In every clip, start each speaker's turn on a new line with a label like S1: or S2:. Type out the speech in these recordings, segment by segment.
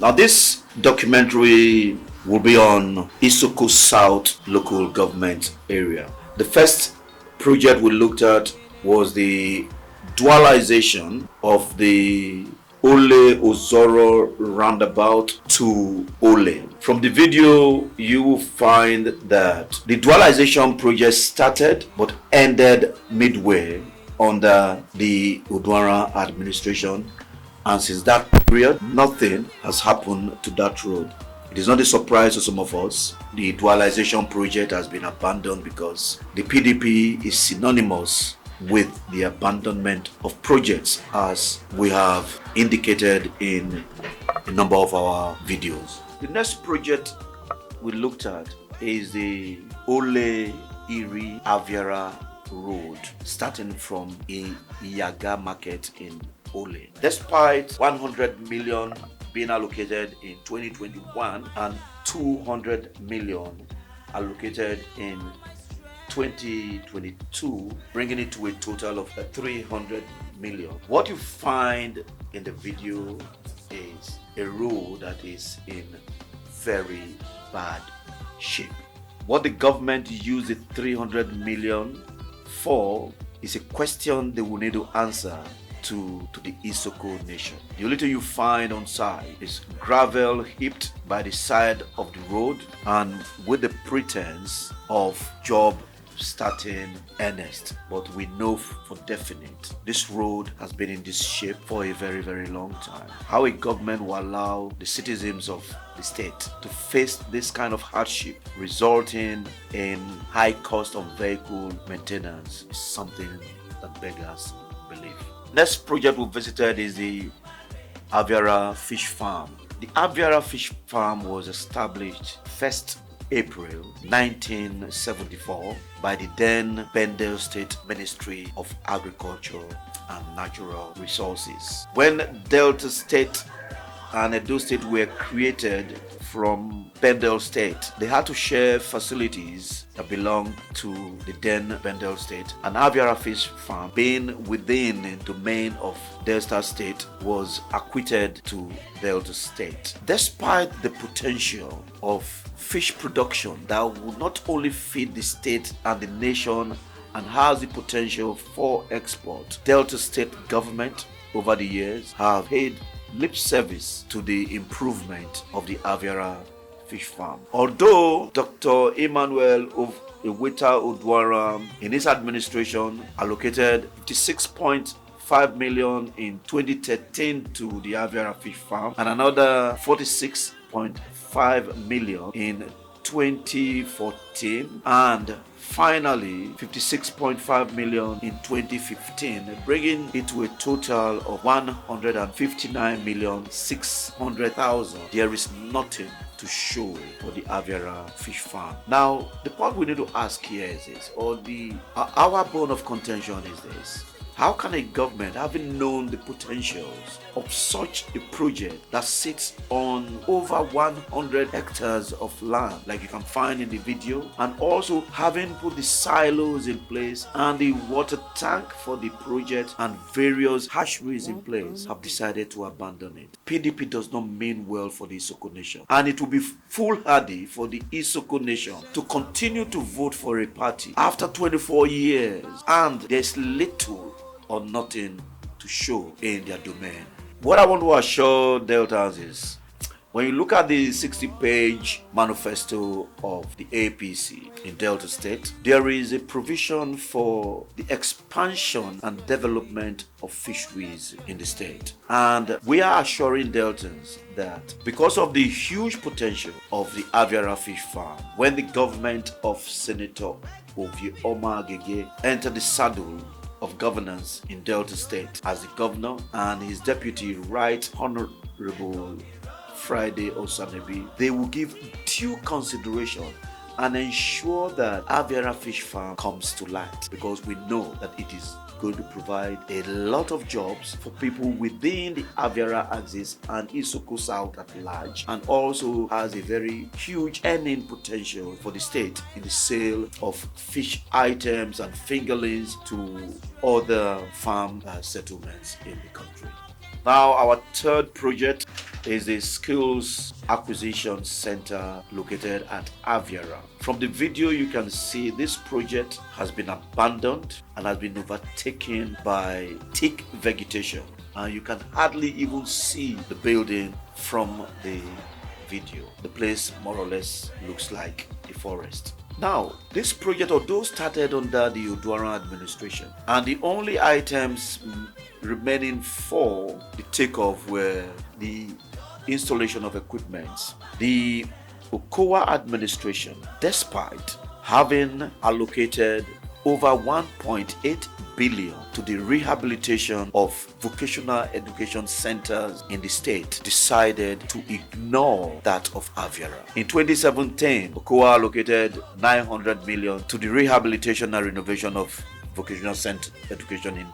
S1: Now this documentary will be on Isoko South local government area. The first project we looked at was the dualisation of the Oleh Ozoro Roundabout to Oleh. From the video, you will find that the dualisation project started but ended midway under the Udwara administration, and since that period, nothing has happened to that road. It is not a surprise to some of us. The dualisation project has been abandoned because the PDP is synonymous with the abandonment of projects, as we have indicated in a number of our videos. The next project we looked at is the Oleh Irri Aviara Road, starting from Iyaga market in Oleh. Despite 100 million being allocated in 2021 and 200 million allocated in 2022, bringing it to a total of 300 million. What you find in the video is a road that is in very bad shape. What the government used the 300 million for is a question they will need to answer to the Isoko nation. The only thing you find on side is gravel heaped by the side of the road, and with the pretense of job starting earnest. But we know for definite this road has been in this shape for a very long time. How a government will allow the citizens of the state to face this kind of hardship, resulting in high cost of vehicle maintenance, is something that beggars belief. Next project we visited is the Aviara Fish Farm. The Aviara Fish Farm was established 1st April 1974 by the then Bendel State Ministry of Agriculture and Natural Resources. When Delta State and Edo State were created from Bendel State, they had to share facilities that belonged to the then Bendel State, and Aviara Fish Farm, being within the domain of Delta State, was acquitted to Delta State. Despite the potential of fish production that will not only feed the state and the nation and has the potential for export, Delta State government over the years have paid lip service to the improvement of the Aviara Fish Farm. Although Dr. Emmanuel Eweta Odwara in his administration allocated 56.5 million in 2013 to the Aviara Fish Farm and another 46.5 million in 2014, and finally 56.5 million in 2015, bringing it to a total of 159,600,000. There is nothing to show for the Aviara Fish Farm. Now, the point we need to ask here is this, or our bone of contention is this: how can a government, having known the potentials of such a project that sits on over 100 hectares of land, like you can find in the video, and also having put the silos in place and the water tank for the project and various hatcheries in place, have decided to abandon it? PDP does not mean well for the Isoko nation, and it will be foolhardy for the Isoko nation to continue to vote for a party after 24 years and there's little or nothing to show in their domain. What I want to assure Deltans is, when you look at the 60-page manifesto of the APC in Delta State, there is a provision for the expansion and development of fisheries in the state. And we are assuring Deltans that because of the huge potential of the Aviara Fish Farm, when the government of Senator Agege entered the saddle of governance in Delta State as the governor, and his deputy, Right Honorable Friday Osanebi, they will give due consideration and ensure that Aviara Fish Farm comes to light, because we know that it is going to provide a lot of jobs for people within the Aviara axis and Isoko South at large, and also has a very huge earning potential for the state in the sale of fish items and fingerlings to other farm settlements in the country. Now, our third project is the Skills Acquisition Center located at Aviara. From the video, you can see this project has been abandoned and has been overtaken by thick vegetation. And you can hardly even see the building from the video. The place more or less looks like a forest. Now, this project, although started under the Oduara administration, and the only items remaining for the takeoff were the installation of equipment, the Okowa administration, despite having allocated over 1.8 billion to the rehabilitation of vocational education centers in the state, decided to ignore that of Aviara. In 2017, Okowa allocated 900 million to the rehabilitation and renovation of vocational center education in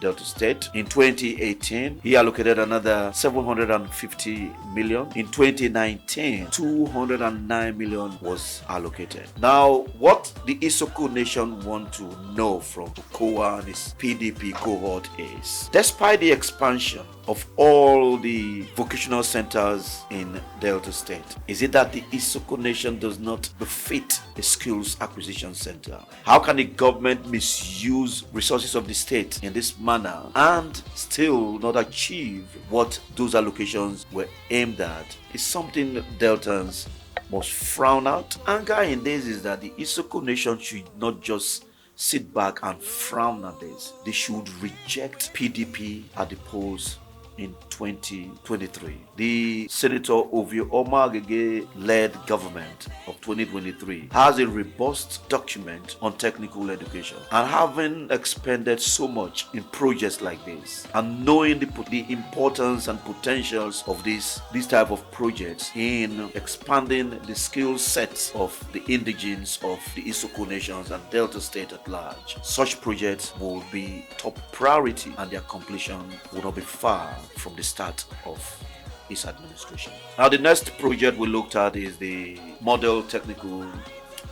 S1: Delta State. In 2018, he allocated another 750 million. In 2019, 209 million was allocated. Now, what the Isoko nation want to know from Okowa and his PDP cohort is, despite the expansion of all the vocational centers in Delta State, is it that the Isoko nation does not befit a skills acquisition center? How can the government misuse resources of the state in this manner and still not achieve what those allocations were aimed at? Is something Deltans must frown out. Anger in this is that the Isoko nation should not just sit back and frown at this. They should reject PDP at the polls in 2023. The Senator Ovio Omagege-led government of 2023 has a robust document on technical education, and having expended so much in projects like this, and knowing the importance and potentials of this type of projects in expanding the skill sets of the indigenes of the Isoko nations and Delta State at large, such projects will be top priority, and their completion will not be far from the start of his administration. Now, the next project we looked at is the Model Technical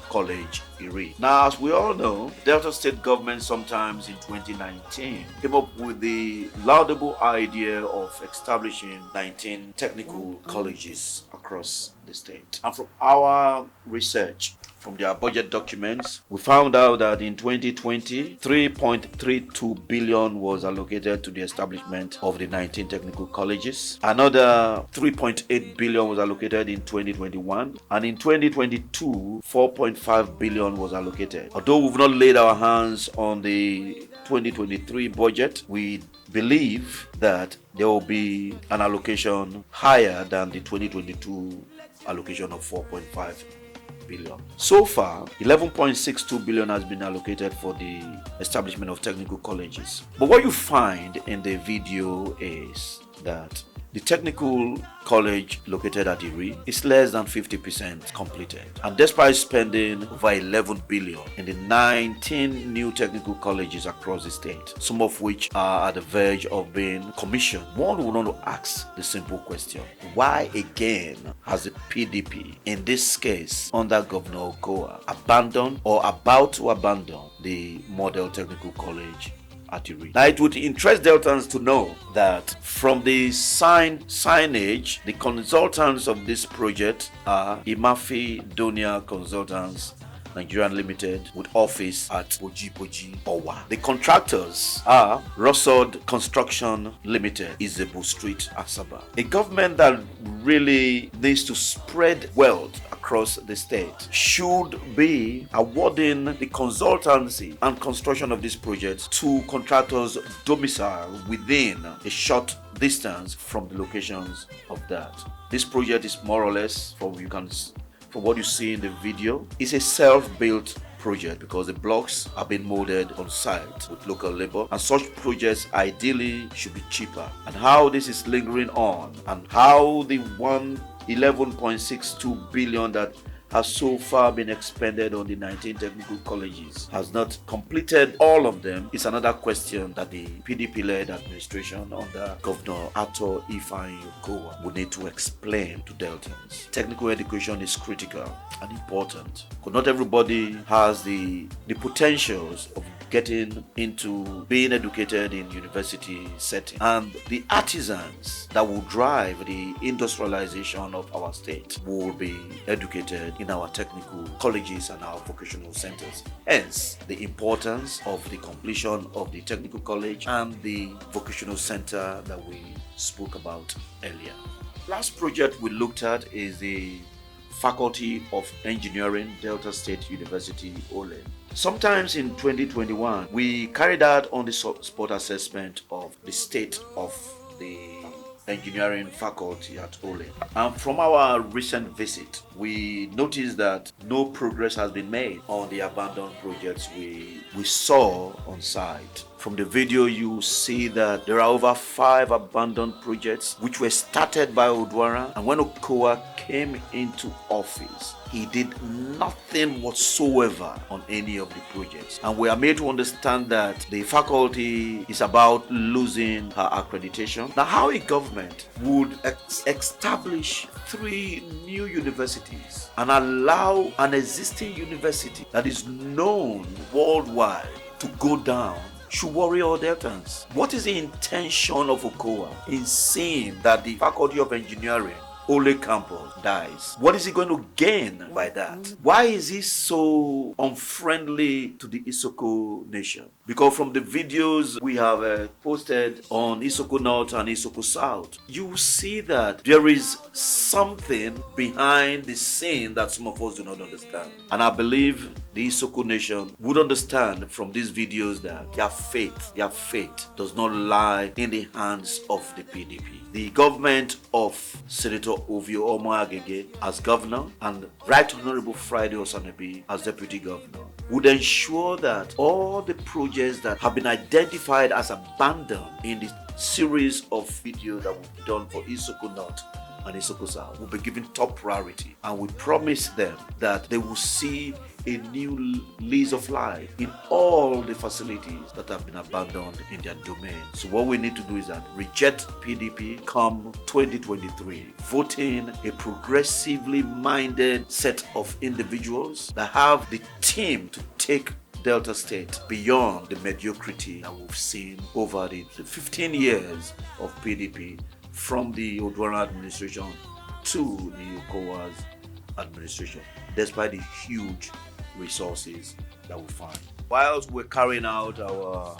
S1: College Irri. Now, as we all know, Delta State government sometimes in 2019 came up with the laudable idea of establishing 19 technical colleges across the state. And from our research, from their budget documents, we found out that in 2020, 3.32 billion was allocated to the establishment of the 19 technical colleges. Another 3.8 billion was allocated in 2021, and in 2022, 4.5 billion was allocated. Although we've not laid our hands on the 2023 budget, we believe that there will be an allocation higher than the 2022 allocation of 4.5 billion. So far, 11.62 billion has been allocated for the establishment of technical colleges. But what you find in the video is that the technical college located at Irri is less than 50% completed. And despite spending over 11 billion in the 19 new technical colleges across the state, some of which are at the verge of being commissioned, one would want to ask the simple question: why again has the PDP, in this case under Governor Okowa, abandoned or about to abandon the Model Technical College at Irri? Now, it would interest Deltans to know that from the signage, the consultants of this project are Imafi Donia Consultants Nigerian Limited, with office at Ojiboji, Owa. The contractors are Rosod Construction Limited, Izebu Street, Asaba. A government that really needs to spread wealth across the state should be awarding the consultancy and construction of this project to contractors domiciled within a short distance from the locations of that. This project is more or less, from what you see in the video, is a self-built project because the blocks are being molded on site with local labor, and such projects ideally should be cheaper. And how this is lingering on, and how the 11.62 billion that has so far been expended on the 19 technical colleges has not completed all of them, is another question that the PDP-led administration under Governor Ato Ifeanyi Okowa will need to explain to Deltans. Technical education is critical and important, because not everybody has the potentials of getting into being educated in university setting, and the artisans that will drive the industrialization of our state will be educated in our technical colleges and our vocational centers. Hence, the importance of the completion of the technical college and the vocational center that we spoke about earlier. Last project we looked at is the Faculty of Engineering, Delta State University, Oleh. Sometimes in 2021, we carried out on the spot assessment of the state of the engineering faculty at Oleh. And from our recent visit, we noticed that no progress has been made on the abandoned projects we saw on site. From the video, you see that there are over 5 abandoned projects which were started by Odwara, and when Okowa came into office, he did nothing whatsoever on any of the projects. And we are made to understand that the faculty is about losing her accreditation. Now, how a government would establish 3 new universities and allow an existing university that is known worldwide to go down should worry all Deltans. What is the intention of Okowa in seeing that the Faculty of Engineering Oleh campus dies? What is he going to gain by that? Why is he so unfriendly to the Isoko nation? Because from the videos we have posted on Isoko North and Isoko South, you see that there is something behind the scene that some of us do not understand. And I believe the Isoko nation would understand from these videos that their faith does not lie in the hands of the PDP. The government of Senator Ovio Omoagege as governor and Right Honorable Friday Osanebi as deputy governor would ensure that all the projects that have been identified as abandoned in the series of videos that will be done for Isoko North and Isoko South will be given top priority, and we promise them that they will see a new lease of life in all the facilities that have been abandoned in their domain. So what we need to do is that reject PDP come 2023, voting a progressively minded set of individuals that have the team to take Delta State beyond the mediocrity that we've seen over the 15 years of PDP from the Odwara administration to the Okowa's administration, despite the huge resources that we find. Whilst we're carrying out our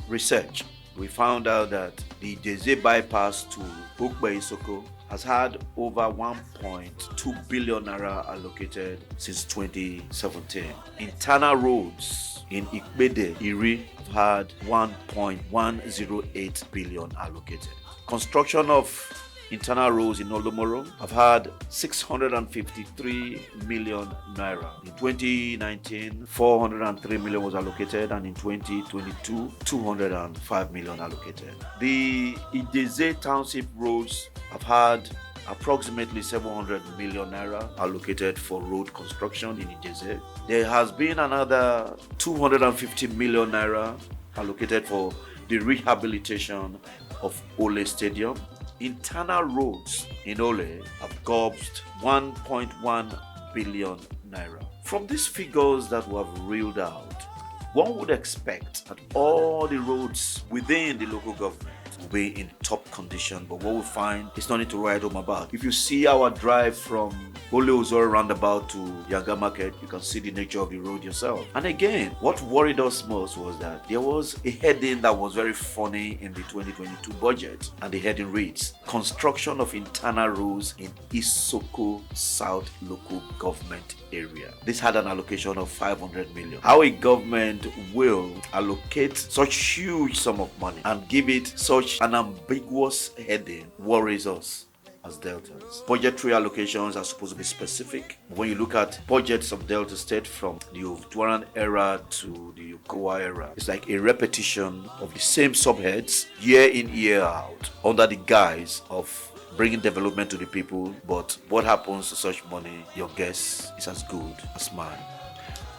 S1: research, we found out that the Decay bypass to Okbe Isoko has had over 1.2 billion naira allocated since 2017. Internal roads in Ikbede, Irri have had 1.108 billion allocated. Construction of internal roads in Olomoro have had 653 million naira. In 2019, 403 million was allocated, and in 2022, 205 million allocated. The Ideze Township roads have had approximately 700 million naira allocated for road construction in Ideze. There has been another 250 million naira allocated for the rehabilitation of Oleh Stadium. Internal roads in Oleh have gobbled 1.1 billion naira. From these figures that we have reeled out, one would expect that all the roads within the local government will be in top condition, but what we find is nothing to write home about. If you see our drive from Ozoro Roundabout to Iyaga Market, you can see the nature of the road yourself. And again, what worried us most was that there was a heading that was very funny in the 2022 budget, and the heading reads, Construction of Internal Roads in Isoko South Local Government Area. This had an allocation of 500 million. How a government will allocate such huge sum of money and give it such an ambiguous heading worries us as Deltans. Budgetary allocations are supposed to be specific. When you look at budgets of Delta State from the Odwaran era to the Okowa era, it's like a repetition of the same subheads year in, year out, under the guise of bringing development to the people. But what happens to such money, your guess is as good as mine.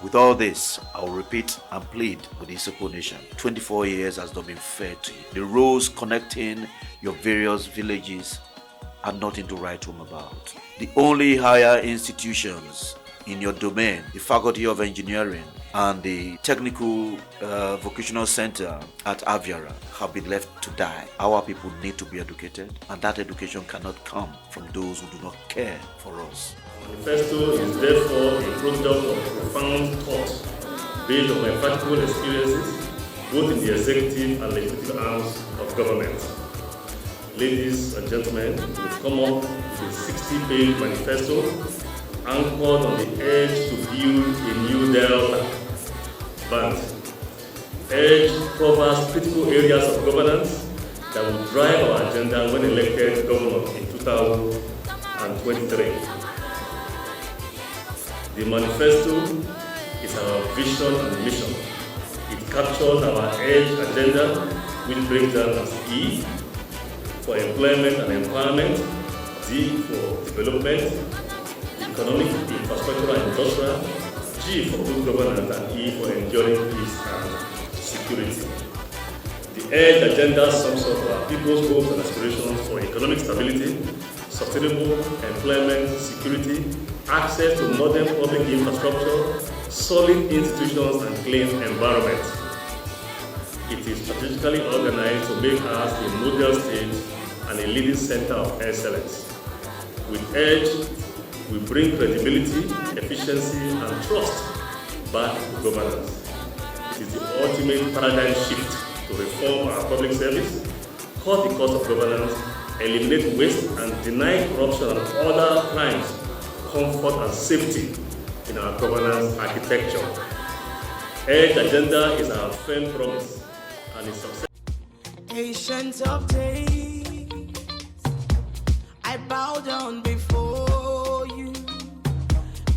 S1: With all this, I will repeat and plead with the Isoko nation. 24 years has not been fair to you. The roads connecting your various villages are nothing to write home about. The only higher institutions in your domain, the Faculty of Engineering, and the technical vocational center at Aviara have been left to die. Our people need to be educated, and that education cannot come from those who do not care for us.
S2: Manifesto is therefore a product of profound thought based on my practical experiences, both in the executive and legislative arms of government. Ladies and gentlemen, we've come up with a 60-page manifesto anchored on the urge to build a new Delta band. Urge covers critical areas of governance that will drive our agenda when elected governor in 2023. The manifesto is our vision and mission. It captures our urge agenda, which breaks down as E for employment and empowerment, D for development, economic, infrastructural and industrial, G for good governance, and E for enduring peace and security. The urge agenda sums up our people's hopes and aspirations for economic stability, sustainable employment, security, access to modern public infrastructure, solid institutions, and clean environment. It is strategically organized to make us a model state and a leading center of excellence. With EDGE, we bring credibility, efficiency, and trust back to governance. It is the ultimate paradigm shift to reform our public service, cut the cost of governance, eliminate waste, and deny corruption and other crimes comfort and safety in our governance architecture. EDGE agenda is our firm promise and its success.
S3: Ancient of days, I bow down before you,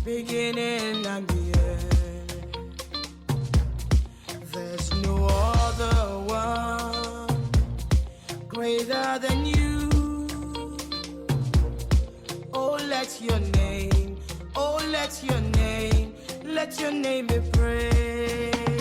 S3: beginning and the end. There's no other one greater than you. Oh, let your name be praised.